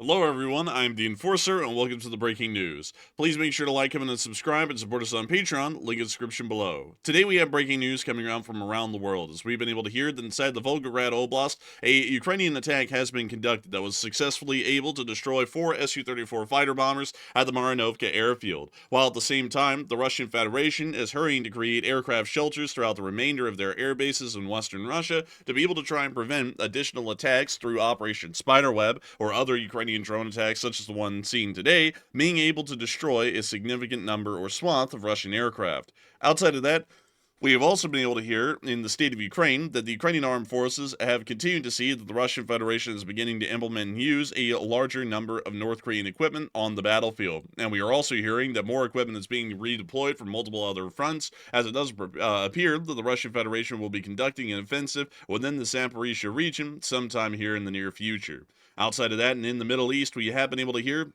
Hello, everyone. I'm the Enforcer, and welcome to the breaking news. Please make sure to like, comment, and subscribe, and support us on Patreon. Link in the description below. Today, we have breaking news coming around from around the world, as we've been able to hear that inside the Volgograd Oblast, a Ukrainian attack has been conducted that was successfully able to destroy 4 Su-34 fighter bombers at the Marinovka Airfield. While at the same time, the Russian Federation is hurrying to create aircraft shelters throughout the remainder of their air bases in western Russia to be able to try and prevent additional attacks through Operation Spiderweb or other Ukrainian drone attacks such as the one seen today, being able to destroy a significant number or swath of Russian aircraft. Outside of that, we have also been able to hear in the state of Ukraine that the Ukrainian armed forces have continued to see that the Russian Federation is beginning to implement and use a larger number of North Korean equipment on the battlefield. And we are also hearing that more equipment is being redeployed from multiple other fronts, as it does appear that the Russian Federation will be conducting an offensive within the Zaporizhian region sometime here in the near future. Outside of that, and in the Middle East, we have been able to hear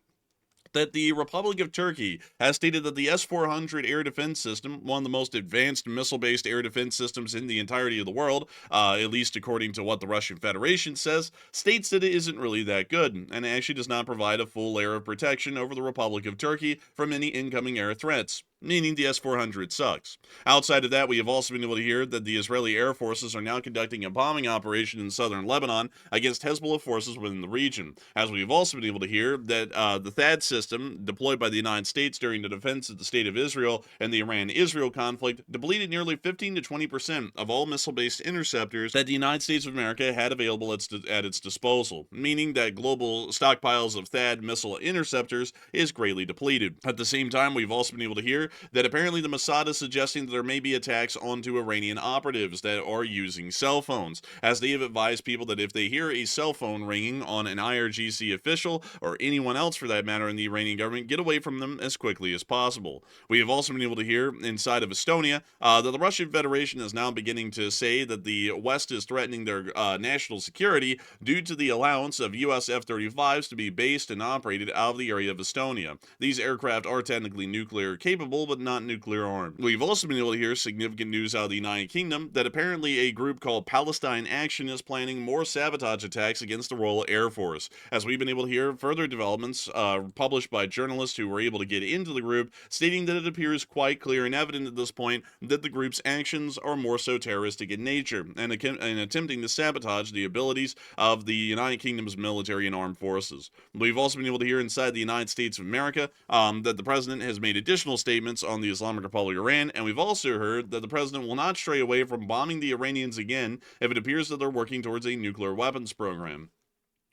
that the Republic of Turkey has stated that the S-400 air defense system, one of the most advanced missile-based air defense systems in the entirety of the world, at least according to what the Russian Federation says, states that it isn't really that good, and actually does not provide a full layer of protection over the Republic of Turkey from any incoming air threats, meaning the S-400 sucks. Outside of that, we have also been able to hear that the Israeli air forces are now conducting a bombing operation in southern Lebanon against Hezbollah forces within the region, as we've also been able to hear that the THAAD system deployed by the United States during the defense of the state of Israel and the Iran-Israel conflict depleted nearly 15 to 20% of all missile-based interceptors that the United States of America had available at its disposal, meaning that global stockpiles of THAAD missile interceptors is greatly depleted. At the same time, we've also been able to hear that apparently the MSAD is suggesting that there may be attacks onto Iranian operatives that are using cell phones, as they have advised people that if they hear a cell phone ringing on an IRGC official, or anyone else for that matter in the Iranian government, get away from them as quickly as possible. We have also been able to hear inside of Estonia that the Russian Federation is now beginning to say that the West is threatening their national security due to the allowance of US F-35s to be based and operated out of the area of Estonia. These aircraft are technically nuclear capable, but not nuclear armed. We've also been able to hear significant news out of the United Kingdom that apparently a group called Palestine Action is planning more sabotage attacks against the Royal Air Force, as we've been able to hear further developments published by journalists who were able to get into the group, stating that it appears quite clear and evident at this point that the group's actions are more so terroristic in nature and attempting to sabotage the abilities of the United Kingdom's military and armed forces. We've also been able to hear inside the United States of America that the president has made additional statements on the Islamic Republic of Iran, and we've also heard that the president will not stray away from bombing the Iranians again if it appears that they're working towards a nuclear weapons program.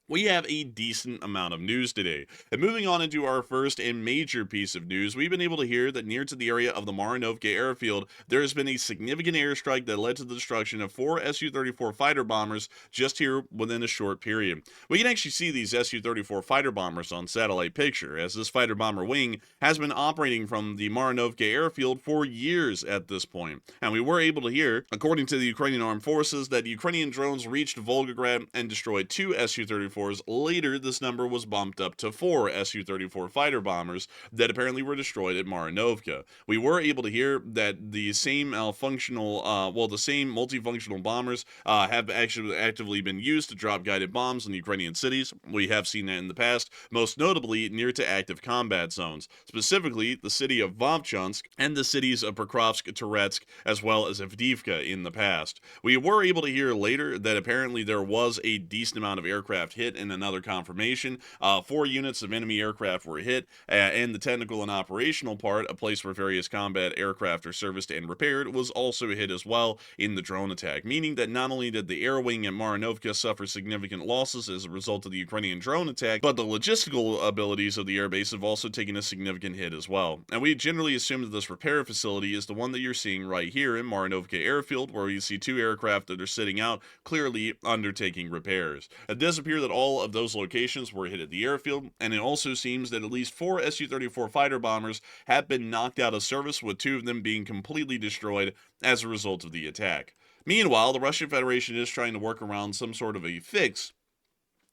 We have a decent amount of news today. And moving on into our first and major piece of news, we've been able to hear that near to the area of the Marinovka Airfield, there has been a significant airstrike that led to the destruction of 4 Su-34 fighter bombers just here within a short period. We can actually see these Su-34 fighter bombers on satellite picture, as this fighter bomber wing has been operating from the Marinovka Airfield for years at this point. And we were able to hear, according to the Ukrainian armed forces, that Ukrainian drones reached Volgograd and destroyed 2 Su-34. Later, this number was bumped up to 4 Su-34 fighter bombers that apparently were destroyed at Marinovka. We were able to hear that the same the same multifunctional bombers have actually actively been used to drop guided bombs on Ukrainian cities. We have seen that in the past, most notably near to active combat zones, specifically the city of Vovchansk and the cities of Pokrovsk, Toretsk, as well as Avdiivka in the past. We were able to hear later that apparently there was a decent amount of aircraft hit in another confirmation. 4 units of enemy aircraft were hit, and the technical and operational part, a place where various combat aircraft are serviced and repaired, was also hit as well in the drone attack, meaning that not only did the air wing at Marinovka suffer significant losses as a result of the Ukrainian drone attack, but the logistical abilities of the airbase have also taken a significant hit as well. And we generally assume that this repair facility is the one that you're seeing right here in Marinovka Airfield, where you see 2 aircraft that are sitting out, clearly undertaking repairs. It does appear that all of those locations were hit at the airfield, and it also seems that at least 4 Su-34 fighter bombers have been knocked out of service, with 2 of them being completely destroyed as a result of the attack. Meanwhile, the Russian Federation is trying to work around some sort of a fix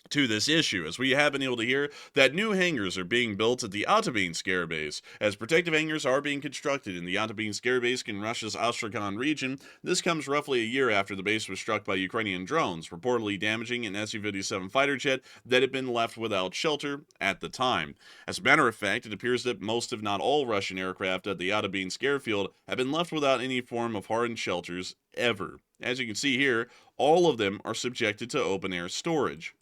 to this issue, as we have been able to hear that new hangars are being built at the Otabinsk air base, as protective hangars are being constructed in the Otabinsk air base in Russia's Astrakhan region. This comes roughly a year after the base was struck by Ukrainian drones, reportedly damaging an Su-57 fighter jet that had been left without shelter at the time. As a matter of fact, it appears that most, if not all, Russian aircraft at the Otabinsk airfield have been left without any form of hardened shelters ever. As you can see here, all of them are subjected to open-air storage,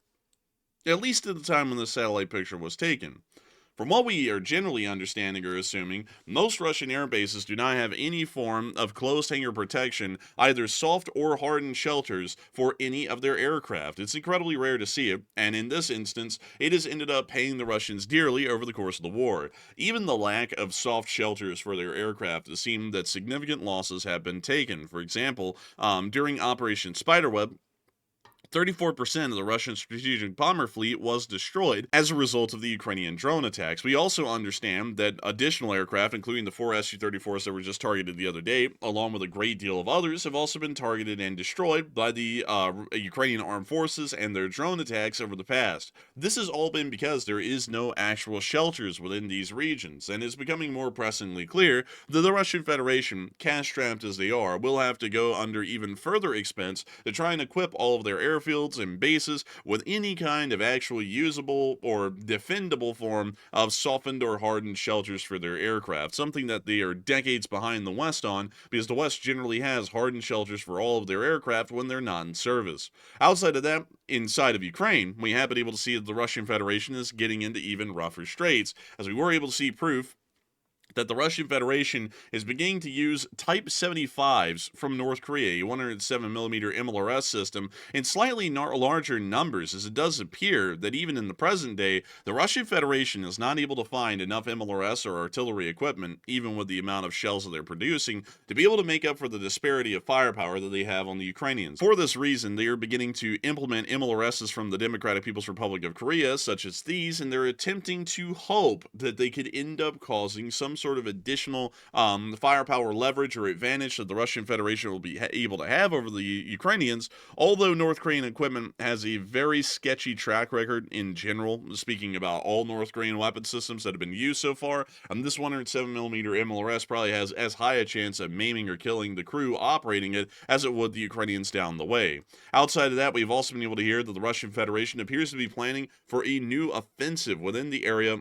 at least at the time when the satellite picture was taken. From what we are generally understanding or assuming, most Russian air bases do not have any form of closed hangar protection, either soft or hardened shelters, for any of their aircraft. It's incredibly rare to see it, and in this instance, it has ended up paying the Russians dearly over the course of the war. Even the lack of soft shelters for their aircraft has seemed that significant losses have been taken. For example, during Operation Spiderweb, 34% of the Russian strategic bomber fleet was destroyed as a result of the Ukrainian drone attacks. We also understand that additional aircraft, including the 4 Su-34s that were just targeted the other day, along with a great deal of others, have also been targeted and destroyed by the Ukrainian armed forces and their drone attacks over the past. This has all been because there is no actual shelters within these regions, and it's becoming more pressingly clear that the Russian Federation, cash-strapped as they are, will have to go under even further expense to try and equip all of their airfields and bases with any kind of actually usable or defendable form of softened or hardened shelters for their aircraft, something that they are decades behind the West on, because the West generally has hardened shelters for all of their aircraft when they're not in service. Outside of that, inside of Ukraine, we have been able to see that the Russian Federation is getting into even rougher straits, as we were able to see proof that the Russian Federation is beginning to use Type 75s from North Korea, a 107mm MLRS system, in slightly larger numbers, as it does appear that even in the present day, the Russian Federation is not able to find enough MLRS or artillery equipment, even with the amount of shells that they're producing, to be able to make up for the disparity of firepower that they have on the Ukrainians. For this reason, they are beginning to implement MLRSs from the Democratic People's Republic of Korea, such as these, and they're attempting to hope that they could end up causing some sort of additional firepower leverage or advantage that the Russian Federation will be able to have over the Ukrainians, although North Korean equipment has a very sketchy track record in general, speaking about all North Korean weapon systems that have been used so far. This 107mm MLRS probably has as high a chance of maiming or killing the crew operating it as it would the Ukrainians down the way. Outside of that, we've also been able to hear that the Russian Federation appears to be planning for a new offensive within the area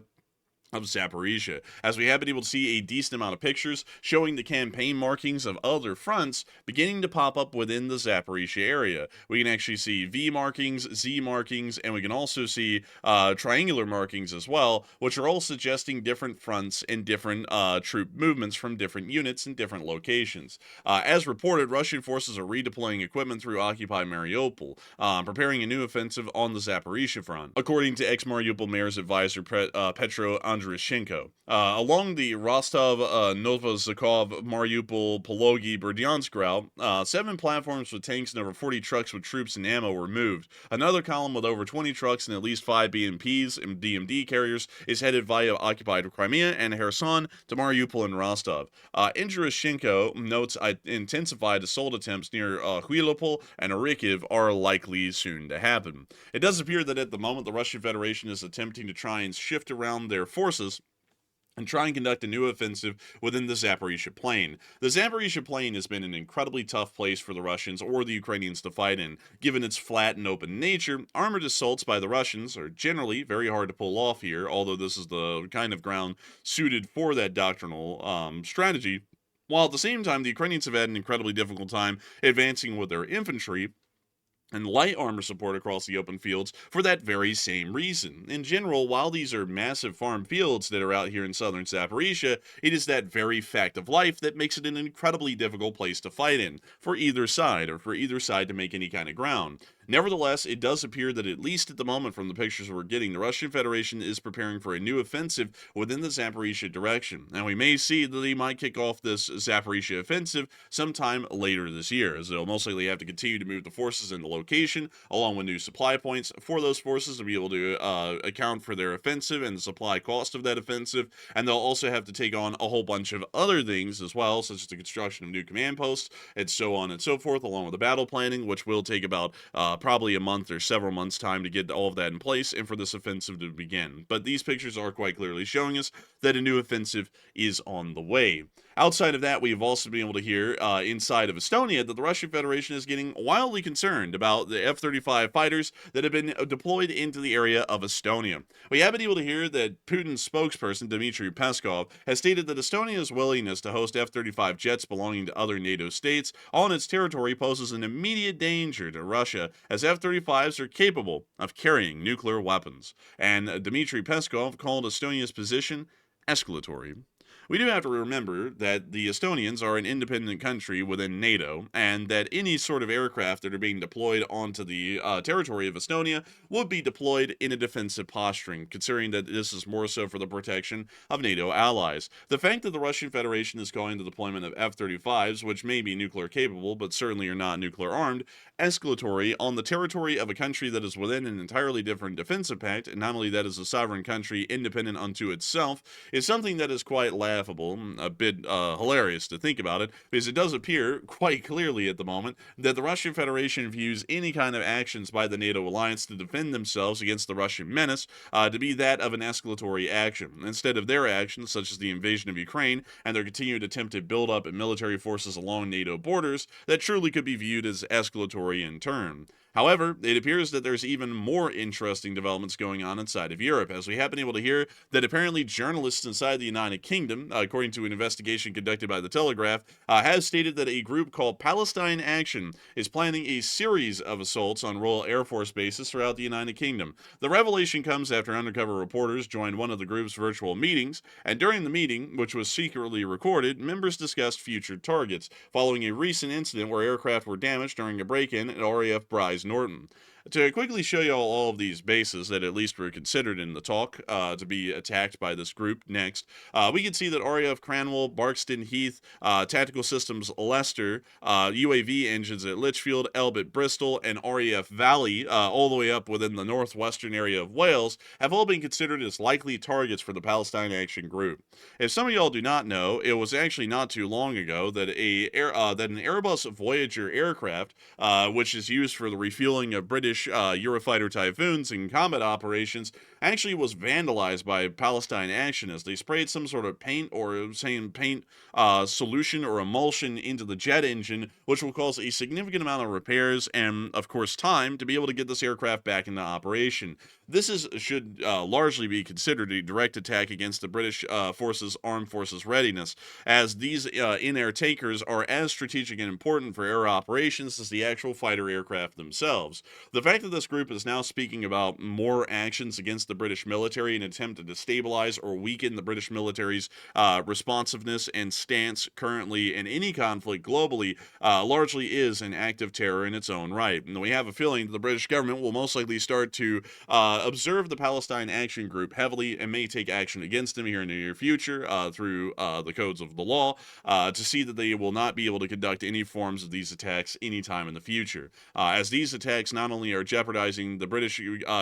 of Zaporizhia, as we have been able to see a decent amount of pictures showing the campaign markings of other fronts beginning to pop up within the Zaporizhia area. We can actually see V markings, Z markings, and we can also see triangular markings as well, which are all suggesting different fronts and different troop movements from different units in different locations. As reported, Russian forces are redeploying equipment through occupied Mariupol, preparing a new offensive on the Zaporizhia front, according to ex-Mariupol mayor's advisor Petro Andrushenko. Along the Rostov, Novozakov, Mariupol, Pologi, Berdyansk route, 7 platforms with tanks and over 40 trucks with troops and ammo were moved. Another column with over 20 trucks and at least 5 BMPs and DMD carriers is headed via occupied Crimea and Kherson to Mariupol and Rostov. Andrushenko notes intensified assault attempts near Huilopol and Orikiv are likely soon to happen. It does appear that at the moment the Russian Federation is attempting to try and shift around their forces and try and conduct a new offensive within the Zaporizhia Plain. The Zaporizhia Plain has been an incredibly tough place for the Russians or the Ukrainians to fight in. Given its flat and open nature, armored assaults by the Russians are generally very hard to pull off here, although this is the kind of ground suited for that doctrinal strategy, while at the same time the Ukrainians have had an incredibly difficult time advancing with their infantry and light armor support across the open fields for that very same reason. In general, while these are massive farm fields that are out here in southern Zaporizhia, it is that very fact of life that makes it an incredibly difficult place to fight in, for either side, or for either side to make any kind of ground. Nevertheless, it does appear that at least at the moment from the pictures we're getting, the Russian Federation is preparing for a new offensive within the Zaporizhia direction, and we may see that they might kick off this Zaporizhia offensive sometime later this year, as they'll most likely have to continue to move the forces into location, along with new supply points for those forces to be able to account for their offensive and the supply cost of that offensive, and they'll also have to take on a whole bunch of other things as well, such as the construction of new command posts, and so on and so forth, along with the battle planning, which will take about probably a month or several months' time to get all of that in place and for this offensive to begin. But these pictures are quite clearly showing us that a new offensive is on the way. Outside of that, we've also been able to hear inside of Estonia that the Russian Federation is getting wildly concerned about the F-35 fighters that have been deployed into the area of Estonia. We have been able to hear that Putin's spokesperson, Dmitry Peskov, has stated that Estonia's willingness to host F-35 jets belonging to other NATO states on its territory poses an immediate danger to Russia, as F-35s are capable of carrying nuclear weapons. And Dmitry Peskov called Estonia's position escalatory. We do have to remember that the Estonians are an independent country within NATO, and that any sort of aircraft that are being deployed onto the territory of Estonia would be deployed in a defensive posturing, considering that this is more so for the protection of NATO allies. The fact that the Russian Federation is calling the deployment of F-35s, which may be nuclear capable but certainly are not nuclear armed, escalatory on the territory of a country that is within an entirely different defensive pact, and not only that is a sovereign country independent unto itself, is something that is quite laughable, a bit hilarious to think about it, because it does appear quite clearly at the moment that the Russian Federation views any kind of actions by the NATO alliance to defend themselves against the Russian menace to be that of an escalatory action, instead of their actions, such as the invasion of Ukraine and their continued attempted buildup of military forces along NATO borders, that truly could be viewed as escalatory in turn. However, it appears that there's even more interesting developments going on inside of Europe, as we have been able to hear that apparently journalists inside the United Kingdom, according to an investigation conducted by The Telegraph, has stated that a group called Palestine Action is planning a series of assaults on Royal Air Force bases throughout the United Kingdom. The revelation comes after undercover reporters joined one of the group's virtual meetings, and during the meeting, which was secretly recorded, members discussed future targets, following a recent incident where aircraft were damaged during a break-in at RAF Bryce Norton. To quickly show you all of these bases that at least were considered in the talk to be attacked by this group next, we can see that RAF Cranwell, Barkston Heath, Tactical Systems Leicester, UAV engines at Lichfield, Elbit Bristol, and RAF Valley, all the way up within the northwestern area of Wales, have all been considered as likely targets for the Palestine Action Group. If some of y'all do not know, it was actually not too long ago that an Airbus Voyager aircraft, which is used for the refueling of British Eurofighter Typhoons in combat operations, actually was vandalized by Palestine Action as they sprayed some sort of paint solution or emulsion into the jet engine, which will cause a significant amount of repairs and, of course, time to be able to get this aircraft back into operation. This should largely be considered a direct attack against the British Armed Forces readiness, as these in-air takers are as strategic and important for air operations as the actual fighter aircraft themselves. The fact that this group is now speaking about more actions against the British military in an attempt to destabilize or weaken the British military's responsiveness and stance currently in any conflict globally largely is an act of terror in its own right. And we have a feeling that the British government will most likely start to observe the Palestine Action Group heavily and may take action against them here in the near future through the codes of the law to see that they will not be able to conduct any forms of these attacks anytime in the future. As these attacks not only are jeopardizing the British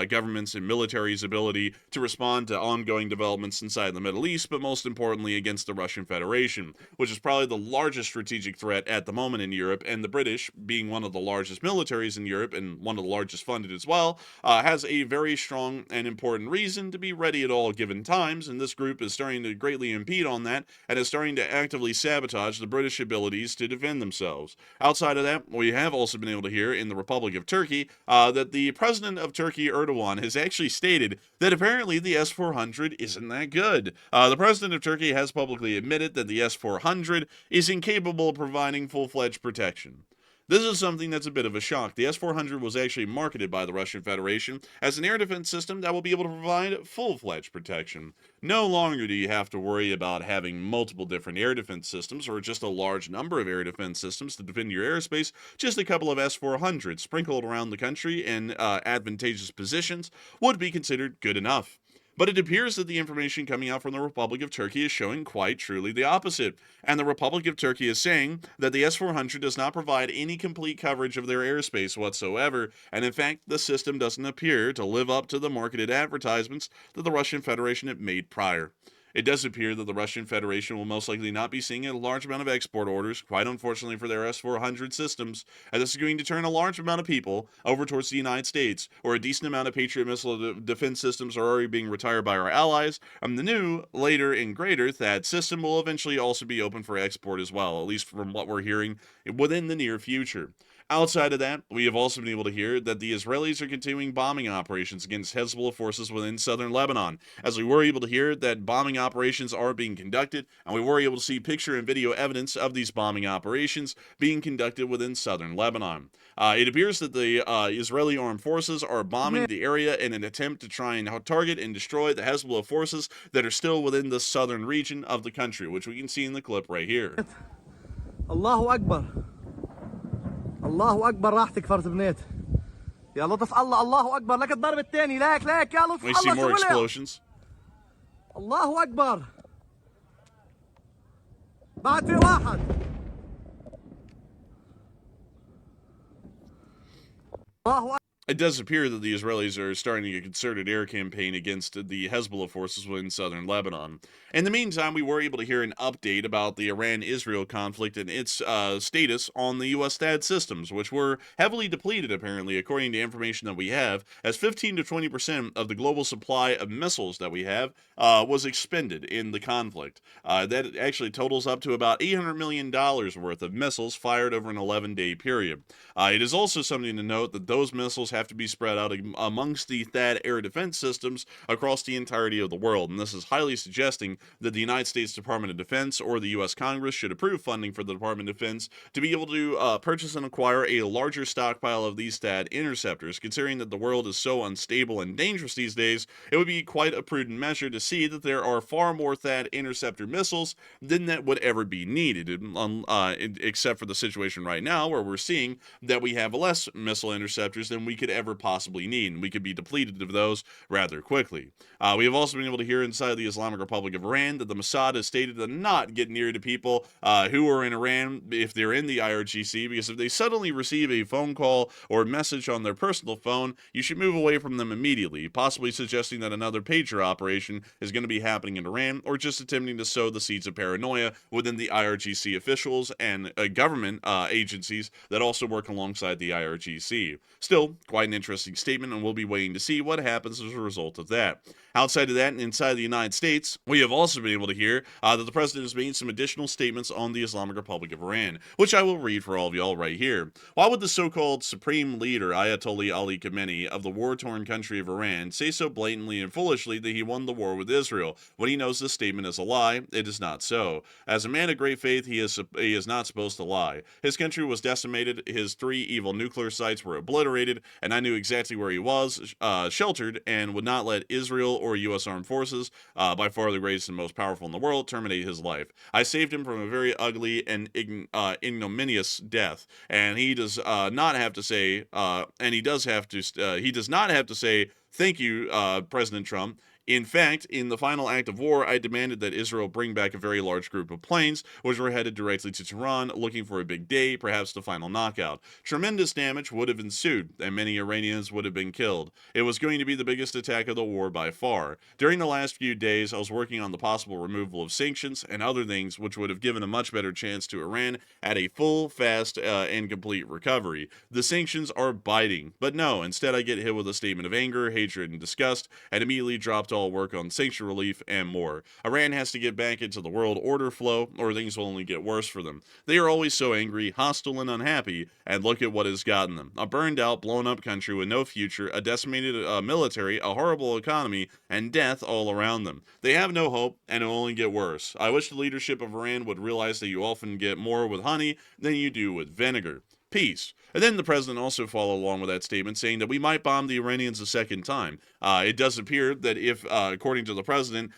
government's and military's ability to respond to ongoing developments inside the Middle East, but most importantly against the Russian Federation, which is probably the largest strategic threat at the moment in Europe, and the British, being one of the largest militaries in Europe and one of the largest funded as well, has a very strong and important reason to be ready at all given times, and this group is starting to greatly impede on that and is starting to actively sabotage the British abilities to defend themselves. Outside of that, we have also been able to hear in the Republic of Turkey that the president of Turkey, Erdogan, has actually stated that apparently the S-400 isn't that good. The president of Turkey has publicly admitted that the S-400 is incapable of providing full-fledged protection. This is something that's a bit of a shock. The S-400 was actually marketed by the Russian Federation as an air defense system that will be able to provide full-fledged protection. No longer do you have to worry about having multiple different air defense systems or just a large number of air defense systems to defend your airspace. Just a couple of S-400s sprinkled around the country in advantageous positions would be considered good enough. But it appears that the information coming out from the Republic of Turkey is showing quite truly the opposite. And the Republic of Turkey is saying that the S-400 does not provide any complete coverage of their airspace whatsoever, and in fact, the system doesn't appear to live up to the marketed advertisements that the Russian Federation had made prior. It does appear that the Russian Federation will most likely not be seeing a large amount of export orders, quite unfortunately for their S-400 systems, and this is going to turn a large amount of people over towards the United States, where a decent amount of Patriot missile defense systems are already being retired by our allies, and the new, later and greater THAAD system will eventually also be open for export as well, at least from what we're hearing within the near future. Outside of that, we have also been able to hear that the Israelis are continuing bombing operations against Hezbollah forces within southern Lebanon, as we were able to hear that bombing operations are being conducted, and we were able to see picture and video evidence of these bombing operations being conducted within southern Lebanon. It appears that the Israeli armed forces are bombing the area in an attempt to try and target and destroy the Hezbollah forces that are still within the southern region of the country, which we can see in the clip right here. Allahu Akbar. Allahu Akbar راحتك فرز بنات يا لطف الله الله أكبر لك الضرب الثاني لك يا لطف We see more explosions. الله أكبر بعد في واحد. الله. It does appear that the Israelis are starting a concerted air campaign against the Hezbollah forces within southern Lebanon. In the meantime, we were able to hear an update about the Iran-Israel conflict and its status on the US THAAD systems, which were heavily depleted, apparently, according to information that we have, as 15 to 20% of the global supply of missiles that we have was expended in the conflict. That actually totals up to about $800 million worth of missiles fired over an 11-day period. It is also something to note that those missiles have to be spread out amongst the THAAD air defense systems across the entirety of the world, and this is highly suggesting that the United States Department of Defense or the U.S. Congress should approve funding for the Department of Defense to be able to purchase and acquire a larger stockpile of these THAAD interceptors. Considering that the world is so unstable and dangerous these days, it would be quite a prudent measure to see that there are far more THAAD interceptor missiles than that would ever be needed, except for the situation right now where we're seeing that we have less missile interceptors than we could ever possibly need, and we could be depleted of those rather quickly. We have also been able to hear inside the Islamic Republic of Iran that the MSAD has stated to not get near to people who are in Iran if they're in the IRGC, because if they suddenly receive a phone call or message on their personal phone, you should move away from them immediately, possibly suggesting that another pager operation is going to be happening in Iran, or just attempting to sow the seeds of paranoia within the IRGC officials and government agencies that also work alongside the IRGC. Still, quite an interesting statement, and we'll be waiting to see what happens as a result of that. Outside of that, and inside the United States, we have also been able to hear that the president has made some additional statements on the Islamic Republic of Iran, which I will read for all of y'all right here. Why would the so-called supreme leader, Ayatollah Ali Khamenei, of the war-torn country of Iran, say so blatantly and foolishly that he won the war with Israel, when he knows this statement is a lie? It is not so. As a man of great faith, he is not supposed to lie. His country was decimated, his 3 evil nuclear sites were obliterated, and I knew exactly where he was, sheltered, and would not let Israel or U.S. Armed Forces, by far the greatest and most powerful in the world, terminate his life. I saved him from a very ugly and ignominious death, and he does not have to say, he does not have to say, thank you, President Trump. In fact, in the final act of war, I demanded that Israel bring back a very large group of planes, which were headed directly to Tehran, looking for a big day, perhaps the final knockout. Tremendous damage would have ensued, and many Iranians would have been killed. It was going to be the biggest attack of the war by far. During the last few days, I was working on the possible removal of sanctions and other things which would have given a much better chance to Iran at a full, fast, and complete recovery. The sanctions are biting, but no, instead I get hit with a statement of anger, hatred, and disgust, and immediately dropped all work on sanction relief and more. Iran has to get back into the world order flow, or things will only get worse for them. They are always so angry, hostile, and unhappy, and look at what has gotten them. A burned out, blown up country with no future, a decimated military, a horrible economy, and death all around them. They have no hope, and it will only get worse. I wish the leadership of Iran would realize that you often get more with honey than you do with vinegar. Peace. And then the president also followed along with that statement, saying that we might bomb the Iranians a second time. It does appear that if, according to the president,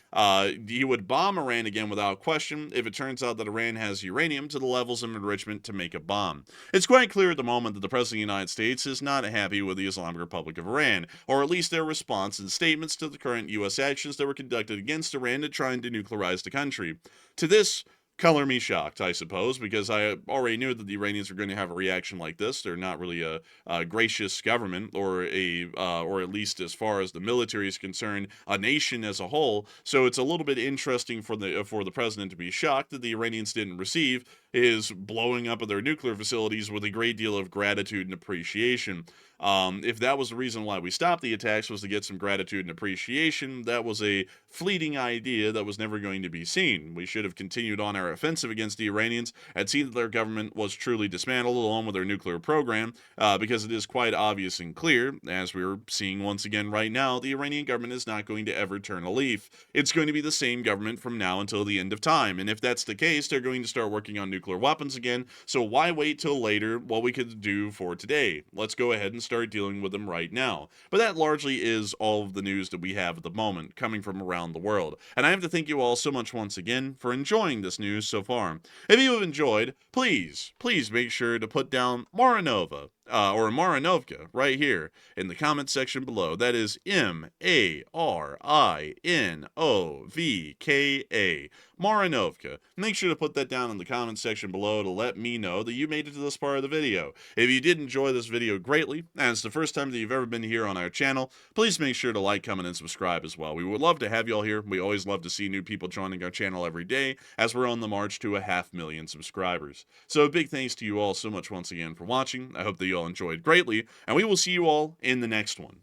he would bomb Iran again without question if it turns out that Iran has uranium to the levels of enrichment to make a bomb. It's quite clear at the moment that the president of the United States is not happy with the Islamic Republic of Iran, or at least their response and statements to the current U.S. actions that were conducted against Iran to try and denuclearize the country. To this, Color me shocked, I suppose, because I already knew that the Iranians were going to have a reaction like this. They're not really a gracious government, or at least as far as the military is concerned, a nation as a whole. So it's a little bit interesting for the president to be shocked that the Iranians didn't receive his blowing up of their nuclear facilities with a great deal of gratitude and appreciation. If that was the reason why we stopped the attacks, was to get some gratitude and appreciation, that was a fleeting idea that was never going to be seen. We should have continued on our offensive against the Iranians and seen that their government was truly dismantled along with their nuclear program, because it is quite obvious and clear, as we're seeing once again right now, the Iranian government is not going to ever turn a leaf. It's going to be the same government from now until the end of time, and if that's the case, they're going to start working on nuclear weapons again, so why wait till later? What we could do for today. Let's go ahead and start dealing with them right now. But that largely is all of the news that we have at the moment, coming from around the world. And I have to thank you all so much once again for enjoying this news so far. If you have enjoyed, please make sure to put down Marinovka, or Marinovka, right here in the comment section below. That is Marinovka. Marinovka. Make sure to put that down in the comment section below to let me know that you made it to this part of the video. If you did enjoy this video greatly, and it's the first time that you've ever been here on our channel, please make sure to like, comment, and subscribe as well. We would love to have you all here. We always love to see new people joining our channel every day as we're on the march to 500,000 subscribers. So a big thanks to you all so much once again for watching. I hope that you all enjoyed greatly, and we will see you all in the next one.